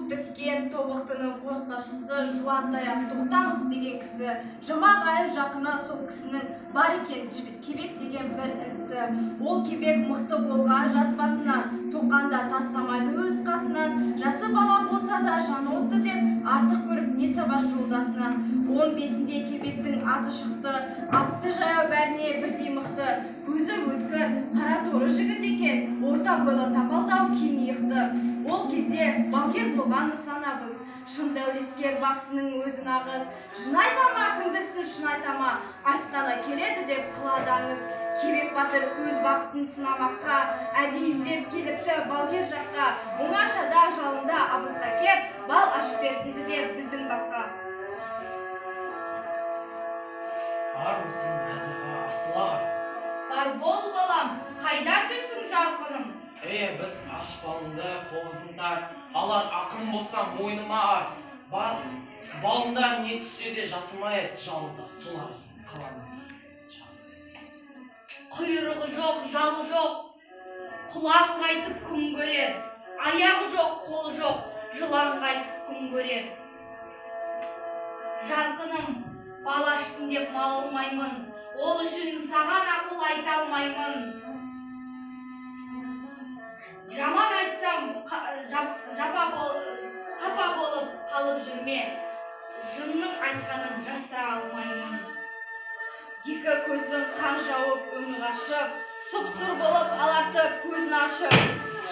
тіккен тобықтының қосбасшысы Жуантаяқ Тоқтамыс деген кісі, жамағайын жақыны сол кісінің бар екен Кебек деген бір інісі. Ол Кебек мықты болған жас басынан, тоқанда тастамайды өз қасынан, жасы бала болса да жаны отты деп артық көріп не сабас жолдасынан. 15-інде Кебектің аты шықты, атты жаяу бәріне бірдей мықты, көзі өткір, қара торы жігіт екен, орта бойлы тапалдау кең иықты. Ол кезде балгер болған нысанабыз, шын дәулескер бақсының өзін ағыз. Шын айтама, кім білсін шын айтама, айтқаны келеді деп қылады аңыз. Кебек батыр өз бақытын сынамаққа, әдейі іздеп келіпті балгер жаққа. Оңашада жалында абызға кеп, бал ашып бер деді деп біздің баққа. Бар мısın әзіға асылаға? Бар бол балам, қайда жүрсің жарқыным? Біз аш балынды қобызын тар, алар ақын болса мойныма ар. Бар балында не түссе де жасымай жалызы соларысын қаланы. Құйрығы жоқ, жалы жоқ, құлан қайтып күн көрер. Аяғы жоқ, қолы жоқ, жылан қайтып күн көрер. Жарқыным, бал аштым деп мал алмаймын, ол үшін саған ақыл айта алмаймын. Жаман айтсам, қапа болып қалып жүрме, жынның айтқанын жастыра алмаймын. Екі көзін қан жауып өңі қашып, сұп-сұр болып алартып көзін ашып,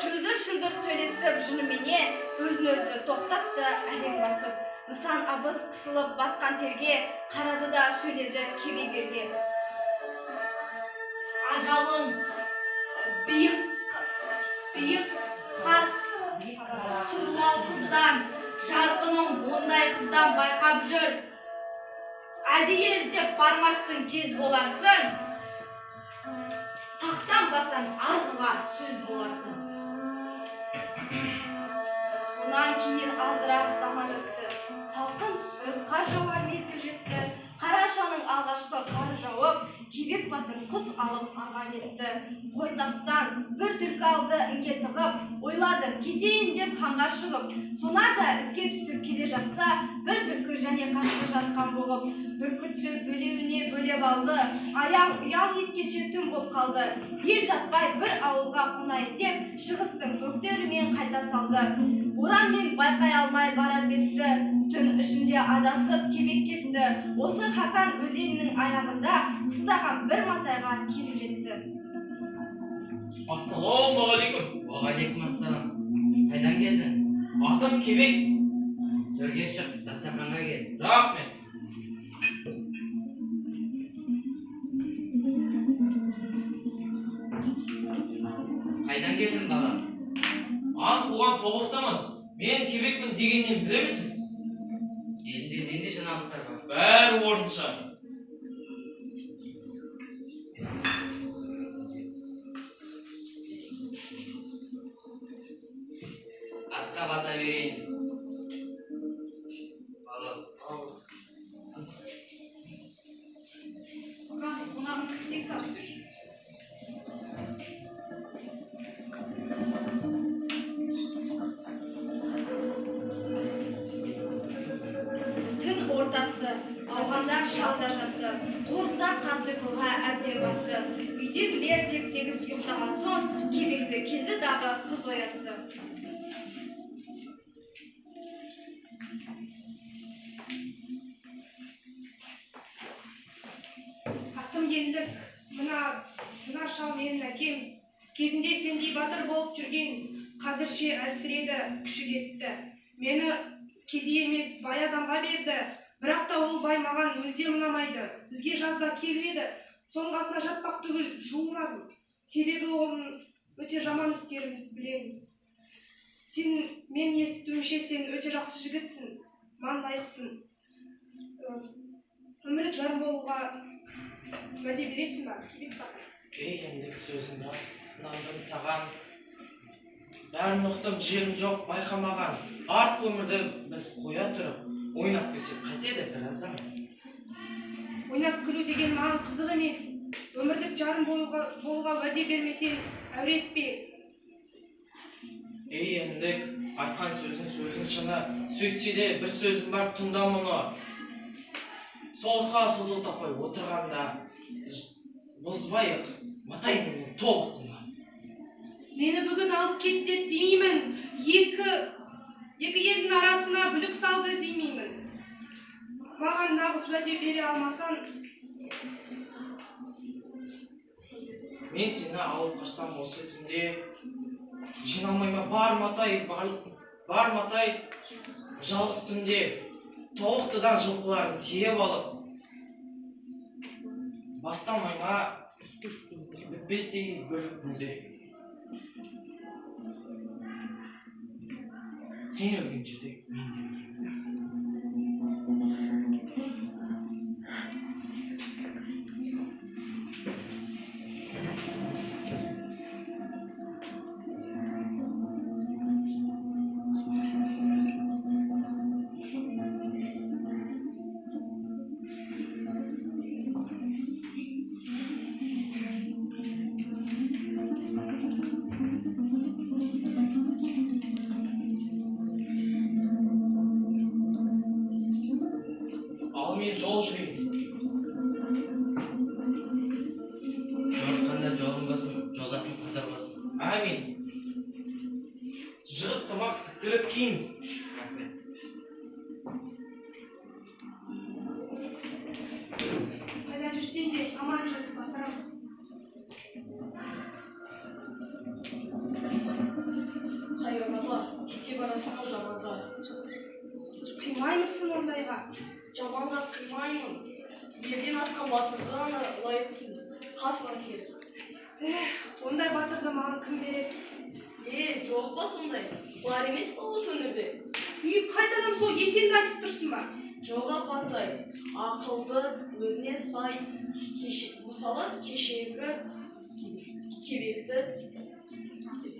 шүлдір-шүлдір сөйлесіп жыныменен өзін-өзі тоқтатты әрең басып. Нысан абыз қысылып батқан терге қарады да сөйледі Кебегерге. Ажалың биік қас сұрлау қыздан, жарқыным ондай қыздан байқап жүр. Әдейі іздеп бармассың, кез боларсың. Сақтанбасаң арғыға сөз боларсың. Онан кейін азырақ заман өтті. Салқын түсіп, қар жауар мезгіл жетті. Қарашаның алғашқы қары жауып, Кебек батыр құс алып аңға кетті. Қойтастан бір түлкі алды інге тығып, ойлады кетейін деп ханға шығып. Сонарда ізге түсіп келе жатса, бір түлкі және қашқы жатқан болып, бүркітті бөлеуіне бөлеп алды. Аяң ұяң еткенше түн боп қалды. Ел жатпай бір ауылға қонайын деп, шығыстың көктерімен қайта салды. Боранмен байқай алмай барар бетті, түн ішінде адасып Кебек кетті. Осы Хакан өзенінің аяғында қыстаған бір матайға келіп жетті. Ассалаумағалейкум. Уағалейкум ассалам. Қайдан келдің? Атым Кебек. Төрге шық, дастарханға кел. Рахмет. Қайдан келдің балам? Аң қуған тобықтамын. Мен Кебекпін дегеннен білемісіз? Елінде нендей жаңалықтар бар? Бәрі орынша. Асқа бата берейін. Балам. Қонағын күтсек саптыр. Түн ортасы, ауғанда шалда жатты. Қорықтап қатты ұйқыға әбден батты. Үйдегілер теп-тегіс ұйықтаған соң, Кебекті келді дағы қыз оятты. Атым ендік, мына шал менің әкем. Кезінде сендей батыр болып жүрген, қазірше әлсіреді, күші кетті. Мені кедей емес, бай адамға берді. Бірақ та ол бай маған мүлдем ұнамайды. Бізге жазда келіп еді, соңғасына жатпақ түгіл жуымадым. Себебі оның өте жаман істерін білемін. Мен естуімше сен өте жақсы жігітсің, маған лайықсың. Өмірлік жарым болуға уәде бересің ба, Кебек батыр? Ендік сөзің рас, нандым саған. Бәрін ұқтым, жерім жоқ, байқамаған. Арт өмірді біз қоя тұрып, ойнап көсеп қайтеді біраз zaman. Ойнап күлу деген маған қызық емес. Өмірлік жарым болуға уәде бермесең, әуре етпе. ендік айтқан сөзің шыны. Сөйтсе де бір сөзім бар, тыңда мұны. Соғысқа сұлу таппай отырғанда бұзбайық, матаймын толықтыны. Мені бүгін алып кет деп демеймін. Екі елдің арасына бүлік салды демеймін. Маған нағыз уәде бере алмасан, мен сені алып қашсам осы түнде жиналмайма бар матай жалғыз түнде тобықтыдан жылқыларын тиеп алып бастамайма бітпестей бір күнде сен өлген жерде мен де мен жол жүрейін. Жорыққанда жолың болсын, жолдасың қатар болсын. Әмин. Жығып тамақ тіктіріп киіңіз. Рахмет. қайда жүрсең де аман жүр, батырым. Хайуанға кете барасың жаманға. Қимаймысың ондайға? Жаманға қимаймын. Елден асқан батырға ғана лайықсың. Қасына серік. Ондай батырды маған кім береді? Жоқ па сондай? Бар емес па осы өмірде? Қайтадан сол есенді айтып тұрсың ба? Жоқ апатай. Ақылды, өзіне сай. Мысалы кешегі кебекті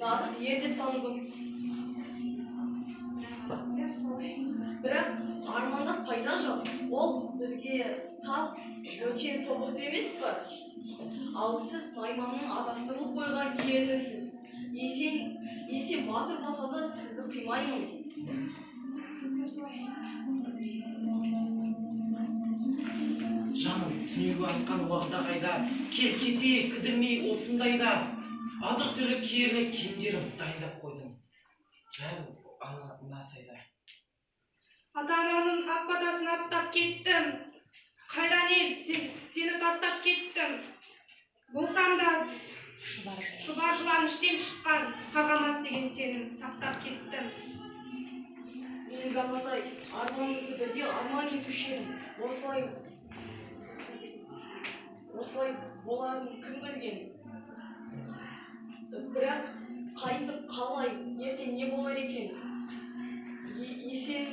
нағыз ер деп таныдым. Бірақ арманда пайда жоқ. Ол бізге тап бөтен тобықты емес па? Ал сіз Найманның адастырылып қойған келінісіз. Есен батыр болса да сізді қимаймын. Жаным, түнегі атқан уақытта қайда, кел кетейік кідірмей осындайда. Азық түлік киерлік киімдерім дайындап қойдым. Бәрі мына сайда. Ата-ананың ақ батасын аттап кеттім. Қайран ел, сені тастап кеттім. Болсам да шұбар жылан іштен шыққан қағамас деген сенім сақтап кеттім. Менің апатай, арманымызды бірге арман етуші едім. Осылай боларын кім білген? Бірақ қайтып қалай, ертең не болар екен? Есен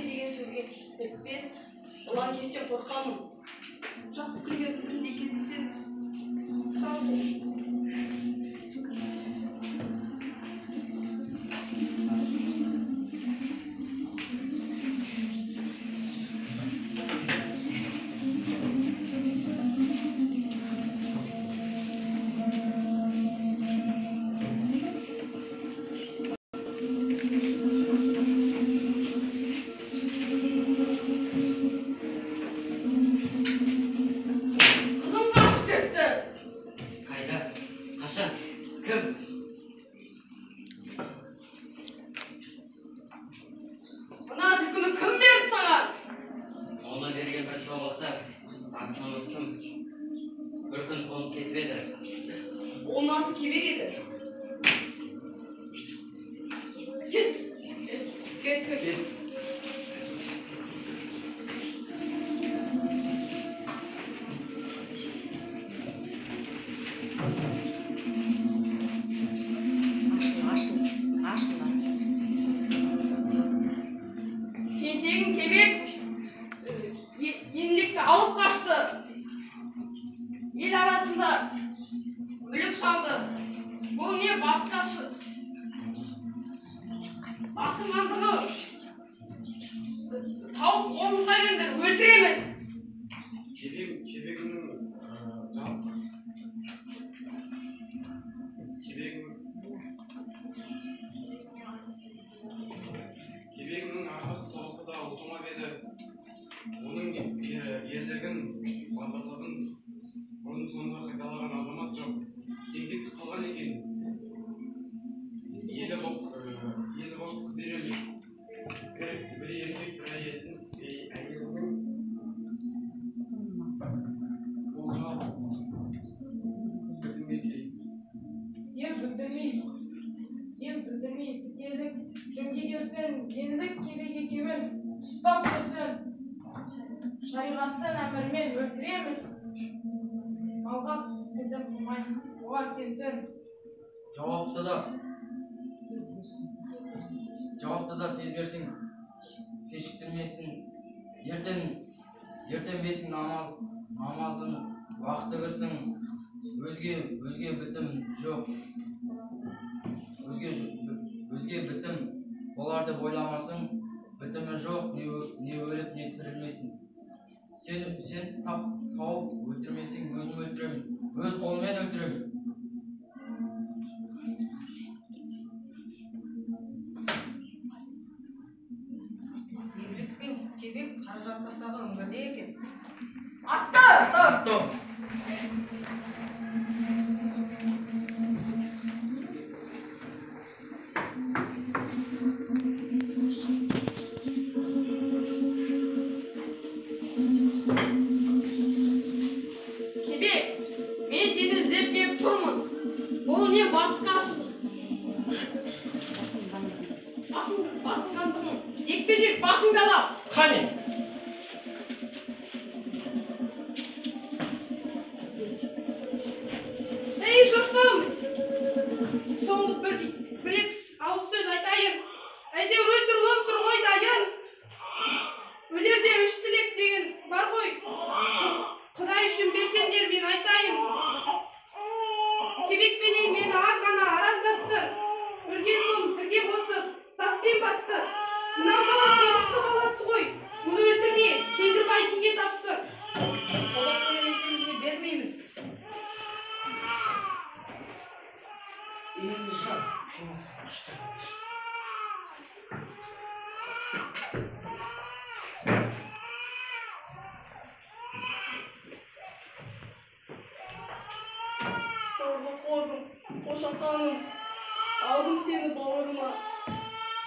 деген сөзге бітпес, ұлан кестен қорқамын. Жақсы күндер бірінде келдесен. Сау бол. Onun atı kime gelir? Git. Тентегin kebek yenilikte alıp kaçtı. El arasında bölük saldı. Bu ne baskısı? Basırmandığı tavuk kolumuza gönder, öldüremez. Кебегінің артық толқы да ұлтыма деді. Оның ерлігін, батырлығын бұрын соңды қайталаған азамат жоқ. Тентектік қылған екен. Елі боп күдереміз. Bir erkek bir әйелдің қолға білдірмей бітелік жөнге келсін, ерлік кебек екеуін ұстап келсін. Шариғаттың әмірімен өлтіреміз. Малға бітім қылмаймыз, оған сенсін. Жауапты да тез берсін, кешіктірмесін. Ертең бесін намаздың уақыты кірсін. Өзге бітім жоқ. Өзге бітім болар деп ойламасың. Бітімі жоқ, не өліп, не тірілмесін. Сен тауып өлтірмесең, өзім өлтіремін. Өз қолыммен өлтіремін. Ерлік пен кебек қаражаттастағы үңгірде екен. Атты! Кебек, мен сені іздеп келіп тұрмын. Бұл не басқасын? Басынғандығың. Жекпе-жек басыңды алап. Қане? Ей жұртым! Соңғы бір-екі ауыз сөз айтайын. Әйтеуір өлтіріліп тұр ғой дайын. Өлерде үш тілек деген бар ғой. Құдай үшін берсеңдер мен айтайын. Кебекпенен мені аз ғана араздастыр. Өлген соң бірге қосып, таспен басты. Мынау бала қорқықты баласы ғой. Мұны өлтірме, Кеңгірбайдыңге тапсыр. Қолақпен есімізге бермейміз. Енді жан, қыңыз құштырмаш. Сорлы қозым, қошақаным, алдым сені бауырыма.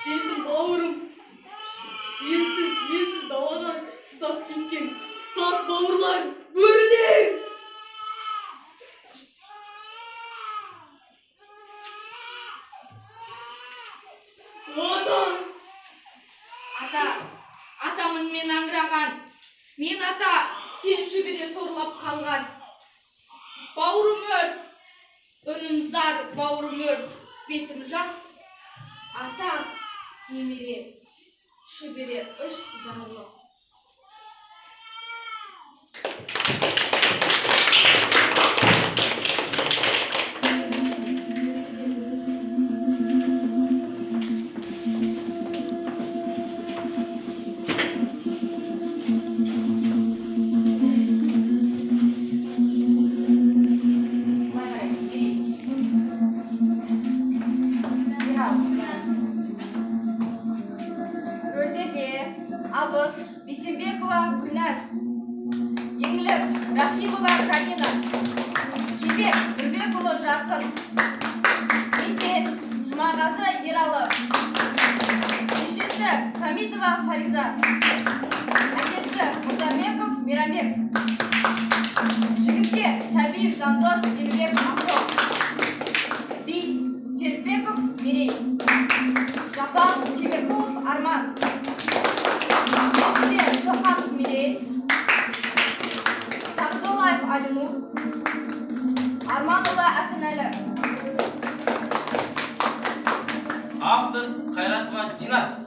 Жетім бауырым, елсіз далаға сыстап кеткен тас бауырлар бөріден. Атамын мен аңыраған. Мен ата, сен шөбере сорлап қалған. Бауырым өрт, үнім зар, бауырым өрт, бетім жас. Ата, немере, шөбере үш зарлы. Абыз, Бисенбекова Гүлназ, Еңлік, Рахимова Карина, Кебек, Үрбекұлы Жарқын, Есен, Жұмағазы Ералы, шешесі Хамитова Фариза, әкесі Мұрзабеков Мирамбек, жігітке Сәбиев Жандос Елбек Ахро, Би Серікбеков Мерей, Жапал Теміркулов Арман, Тохан Мирей, Сақдолаев Алинур, Арманұлы Асанәлі. Автор Қайратова Динар.